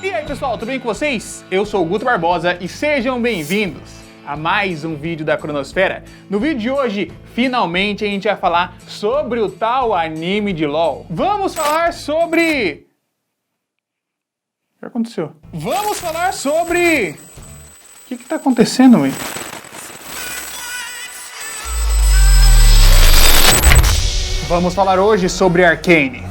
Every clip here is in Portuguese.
E aí pessoal, tudo bem com vocês? Eu sou o Guto Barbosa e sejam bem-vindos a mais um vídeo da Cronosfera. No vídeo de hoje, finalmente a gente vai falar sobre o tal anime de LoL. Vamos falar sobre... O que aconteceu? Vamos falar sobre... O que tá acontecendo, velho? Vamos falar hoje sobre Arcane.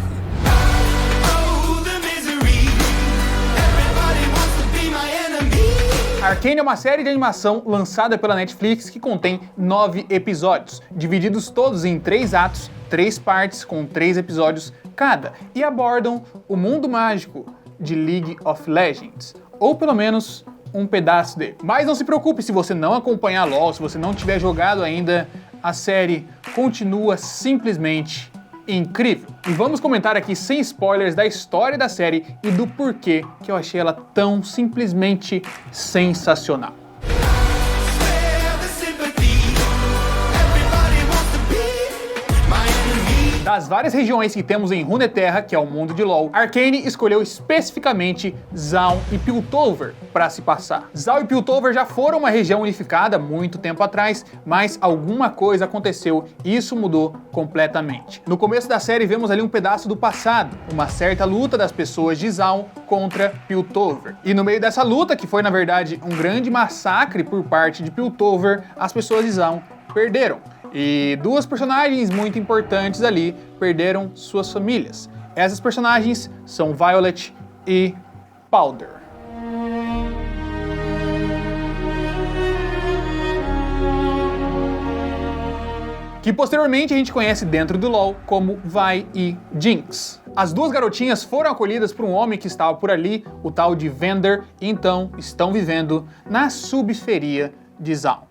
Arcane é uma série de animação lançada pela Netflix que contém 9 episódios, divididos todos em 3 atos, 3 partes com 3 episódios cada, e abordam o mundo mágico de League of Legends, ou pelo menos um pedaço dele. Mas não se preocupe se você não acompanhar LoL, se você não tiver jogado ainda, a série continua simplesmente incrível. E vamos comentar aqui sem spoilers da história da série e do porquê que eu achei ela tão simplesmente sensacional. Das várias regiões que temos em Runeterra, que é o mundo de LoL, Arcane escolheu especificamente Zaun e Piltover para se passar. Zaun e Piltover já foram uma região unificada muito tempo atrás, mas alguma coisa aconteceu e isso mudou completamente. No começo da série vemos ali um pedaço do passado, uma certa luta das pessoas de Zaun contra Piltover. E no meio dessa luta, que foi na verdade um grande massacre por parte de Piltover, as pessoas de Zaun perderam. E duas personagens muito importantes ali perderam suas famílias. Essas personagens são Violet e Powder. Que posteriormente a gente conhece dentro do LoL como Vi e Jinx. As duas garotinhas foram acolhidas por um homem que estava por ali, o tal de Vander, e então estão vivendo na subferia de Zaun.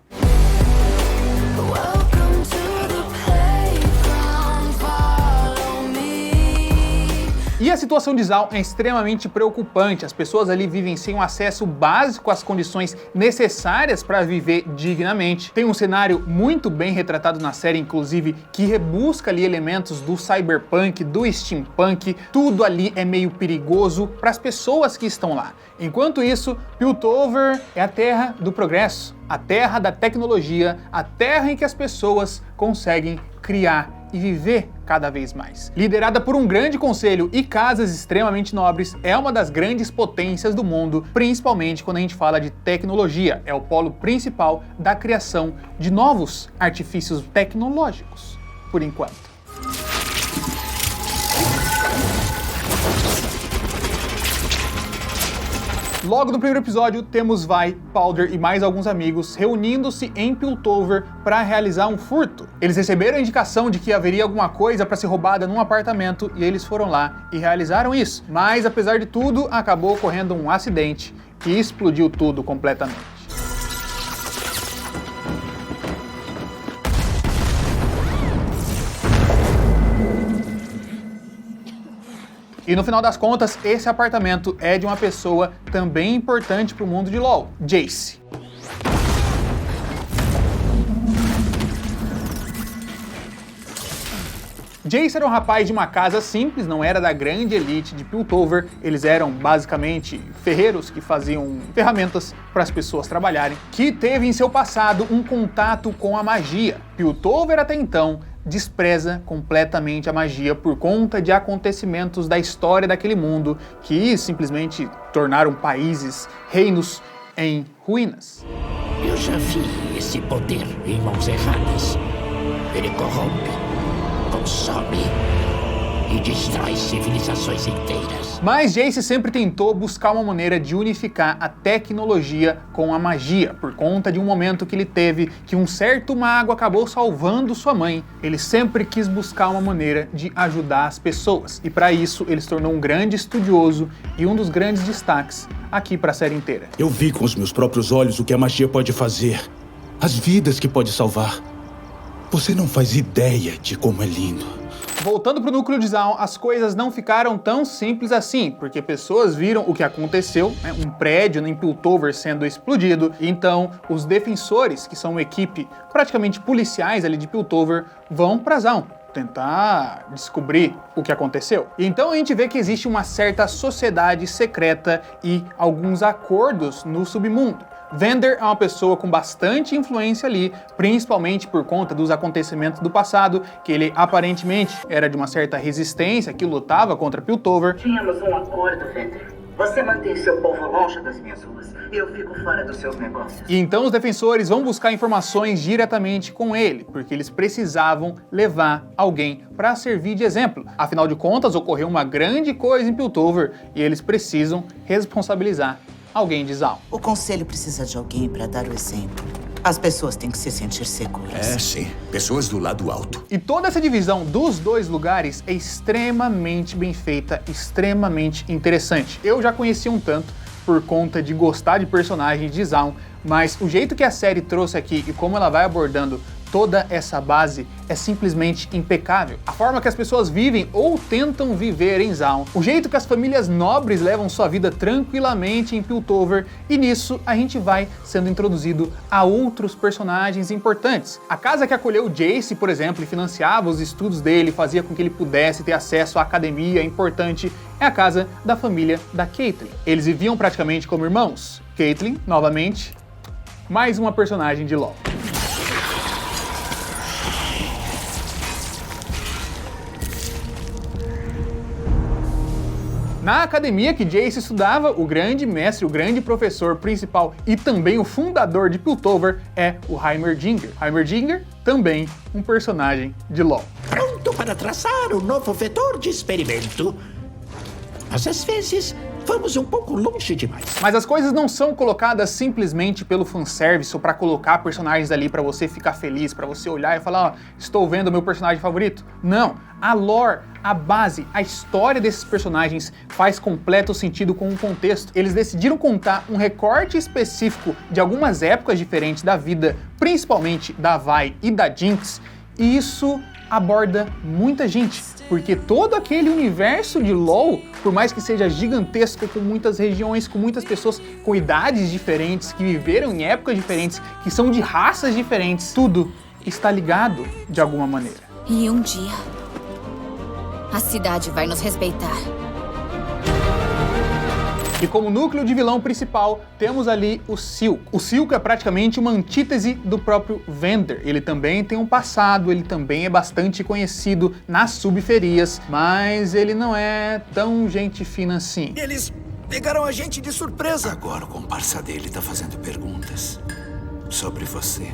E a situação de Zaun é extremamente preocupante. As pessoas ali vivem sem um acesso básico às condições necessárias para viver dignamente. Tem um cenário muito bem retratado na série, inclusive, que rebusca ali elementos do cyberpunk, do steampunk. Tudo ali é meio perigoso para as pessoas que estão lá. Enquanto isso, Piltover é a terra do progresso, a terra da tecnologia, a terra em que as pessoas conseguem criar e viver cada vez mais. Liderada por um grande conselho e casas extremamente nobres, é uma das grandes potências do mundo, principalmente quando a gente fala de tecnologia. É o polo principal da criação de novos artifícios tecnológicos, por enquanto. Logo no primeiro episódio, temos Vi, Powder e mais alguns amigos reunindo-se em Piltover para realizar um furto. Eles receberam a indicação de que haveria alguma coisa para ser roubada num apartamento e eles foram lá e realizaram isso. Mas, apesar de tudo, acabou ocorrendo um acidente que explodiu tudo completamente. E no final das contas, esse apartamento é de uma pessoa também importante para o mundo de LoL, Jace. Jace era um rapaz de uma casa simples, não era da grande elite de Piltover, eles eram basicamente ferreiros que faziam ferramentas para as pessoas trabalharem, que teve em seu passado um contato com a magia. Piltover até então despreza completamente a magia por conta de acontecimentos da história daquele mundo que simplesmente tornaram países, reinos em ruínas. Eu já vi esse poder em mãos erradas. Ele corrompe, consome e destrói civilizações inteiras. Mas Jace sempre tentou buscar uma maneira de unificar a tecnologia com a magia, por conta de um momento que ele teve que um certo mago acabou salvando sua mãe. Ele sempre quis buscar uma maneira de ajudar as pessoas, e para isso ele se tornou um grande estudioso e um dos grandes destaques aqui para a série inteira. Eu vi com os meus próprios olhos o que a magia pode fazer, as vidas que pode salvar. Você não faz ideia de como é lindo. Voltando para o núcleo de Zaun, as coisas não ficaram tão simples assim, porque pessoas viram o que aconteceu, né, um prédio em Piltover sendo explodido, e então os defensores, que são uma equipe praticamente policiais ali de Piltover, vão para Zaun tentar descobrir o que aconteceu. E então a gente vê que existe uma certa sociedade secreta e alguns acordos no submundo. Vander é uma pessoa com bastante influência ali, principalmente por conta dos acontecimentos do passado, que ele aparentemente era de uma certa resistência, que lutava contra Piltover. Tínhamos um acordo, Vander. Você mantém seu povo longe das minhas ruas. Eu fico fora dos seus negócios. E então os defensores vão buscar informações diretamente com ele, porque eles precisavam levar alguém para servir de exemplo. Afinal de contas, ocorreu uma grande coisa em Piltover e eles precisam responsabilizar alguém de Zaun. O conselho precisa de alguém para dar o exemplo. As pessoas têm que se sentir seguras. Sim. Pessoas do lado alto. E toda essa divisão dos dois lugares é extremamente bem feita, extremamente interessante. Eu já conheci um tanto por conta de gostar de personagens de Zaun, mas o jeito que a série trouxe aqui e como ela vai abordando toda essa base é simplesmente impecável. A forma que as pessoas vivem ou tentam viver em Zaun, o jeito que as famílias nobres levam sua vida tranquilamente em Piltover, e nisso a gente vai sendo introduzido a outros personagens importantes. A casa que acolheu Jace, por exemplo, e financiava os estudos dele, fazia com que ele pudesse ter acesso à academia importante, é a casa da família da Caitlyn. Eles viviam praticamente como irmãos. Caitlyn, novamente, mais uma personagem de LoL. Na academia que Jace estudava, o grande mestre, o grande professor principal e também o fundador de Piltover é o Heimerdinger. Heimerdinger, também um personagem de LoL. Pronto para traçar um novo vetor de experimento. Mas às vezes vamos um pouco longe demais. Mas as coisas não são colocadas simplesmente pelo fanservice ou pra colocar personagens ali pra você ficar feliz, pra você olhar e falar, ó, estou vendo o meu personagem favorito. Não, a lore, a base, a história desses personagens faz completo sentido com o contexto. Eles decidiram contar um recorte específico de algumas épocas diferentes da vida, principalmente da Vi e da Jinx, e isso aborda muita gente, porque todo aquele universo de LoL, por mais que seja gigantesco, com muitas regiões, com muitas pessoas com idades diferentes, que viveram em épocas diferentes, que são de raças diferentes, tudo está ligado de alguma maneira. E um dia, a cidade vai nos respeitar. E como núcleo de vilão principal, temos ali o Silco. O Silco é praticamente uma antítese do próprio Vander. Ele também tem um passado, ele também é bastante conhecido nas subferias, mas ele não é tão gente fina assim. Eles pegaram a gente de surpresa. Agora o comparsa dele tá fazendo perguntas sobre você.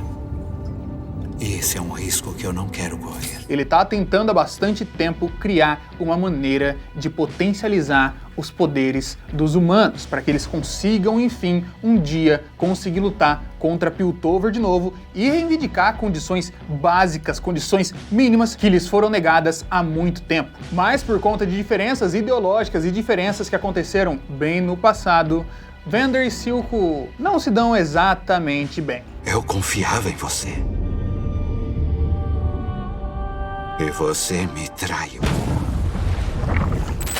E esse é um risco que eu não quero correr. Ele tá tentando há bastante tempo criar uma maneira de potencializar os poderes dos humanos, para que eles consigam, enfim, um dia conseguir lutar contra Piltover de novo e reivindicar condições básicas, condições mínimas que lhes foram negadas há muito tempo. Mas por conta de diferenças ideológicas e diferenças que aconteceram bem no passado, Vander e Silco não se dão exatamente bem. Eu confiava em você. E você me traiu.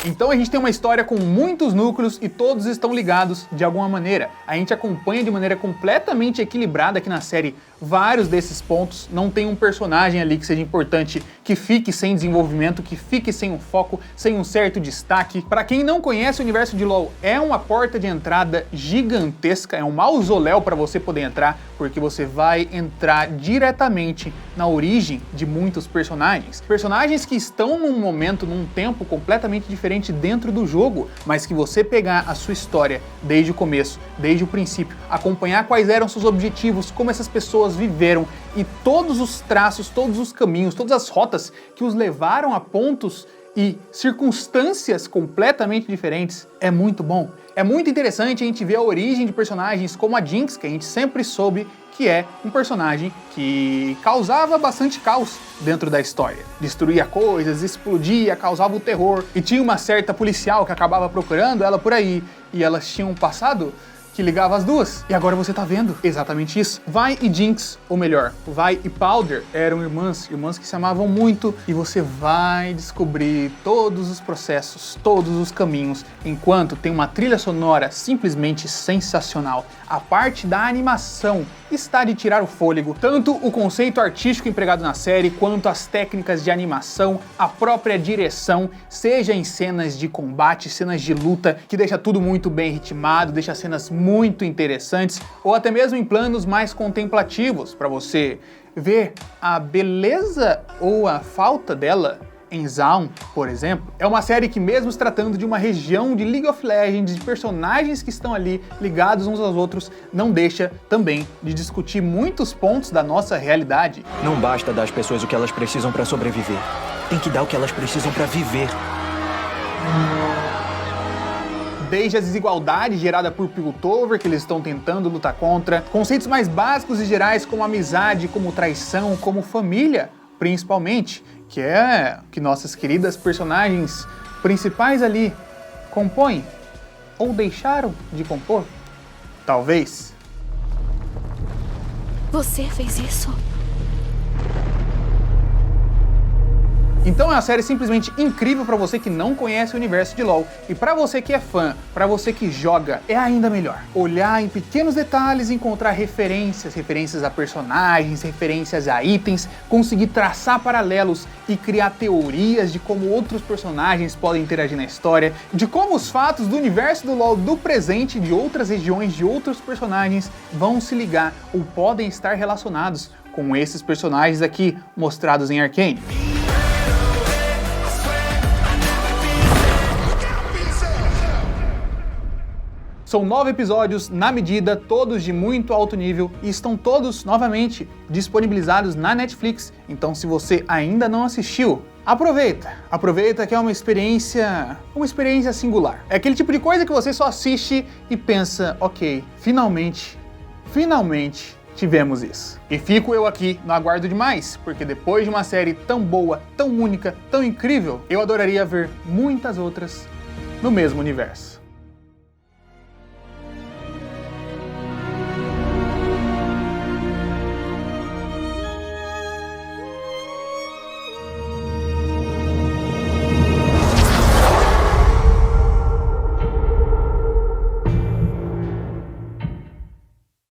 Então a gente tem uma história com muitos núcleos e todos estão ligados de alguma maneira. A gente acompanha de maneira completamente equilibrada aqui na série vários desses pontos. Não tem um personagem ali que seja importante que fique sem desenvolvimento, que fique sem um foco, sem um certo destaque. Para quem não conhece o universo de LoL, é uma porta de entrada gigantesca, é um mausoléu para você poder entrar, porque você vai entrar diretamente na origem de muitos personagens. Personagens que estão num momento, num tempo completamente diferente dentro do jogo, mas que você pegar a sua história desde o começo, desde o princípio, acompanhar quais eram seus objetivos, como essas pessoas viveram e todos os traços, todos os caminhos, todas as rotas que os levaram a pontos e circunstâncias completamente diferentes, é muito bom. É muito interessante a gente ver a origem de personagens como a Jinx, que a gente sempre soube que é um personagem que causava bastante caos dentro da história. Destruía coisas, explodia, causava o terror, e tinha uma certa policial que acabava procurando ela por aí, e elas tinham um passado que ligava as duas. E agora você tá vendo exatamente isso. Vi e Jinx, ou melhor, Vi e Powder eram irmãs que se amavam muito, e você vai descobrir todos os processos, todos os caminhos, enquanto tem uma trilha sonora simplesmente sensacional. A parte da animação está de tirar o fôlego, tanto o conceito artístico empregado na série, quanto as técnicas de animação, a própria direção, seja em cenas de combate, cenas de luta, que deixa tudo muito bem ritmado, deixa cenas muito interessantes, ou até mesmo em planos mais contemplativos, para você ver a beleza ou a falta dela em Zaun, por exemplo. É uma série que, mesmo se tratando de uma região de League of Legends, de personagens que estão ali ligados uns aos outros, não deixa também de discutir muitos pontos da nossa realidade. Não basta dar às pessoas o que elas precisam para sobreviver. Tem que dar o que elas precisam para viver. Desde a desigualdade gerada por Piltover, que eles estão tentando lutar contra, conceitos mais básicos e gerais como amizade, como traição, como família, principalmente, que é o que nossas queridas personagens principais ali compõem, ou deixaram de compor, talvez. Você fez isso? Então é uma série simplesmente incrível para você que não conhece o universo de LoL, e para você que é fã, para você que joga, é ainda melhor. Olhar em pequenos detalhes, encontrar referências a personagens, referências a itens, conseguir traçar paralelos e criar teorias de como outros personagens podem interagir na história, de como os fatos do universo do LoL do presente, de outras regiões, de outros personagens vão se ligar ou podem estar relacionados com esses personagens aqui mostrados em Arcane. São 9 episódios na medida, todos de muito alto nível, e estão todos, novamente, disponibilizados na Netflix. Então, se você ainda não assistiu, aproveita que é uma experiência singular. É aquele tipo de coisa que você só assiste e pensa, ok, finalmente tivemos isso. E fico eu aqui no aguardo demais, porque depois de uma série tão boa, tão única, tão incrível, eu adoraria ver muitas outras no mesmo universo.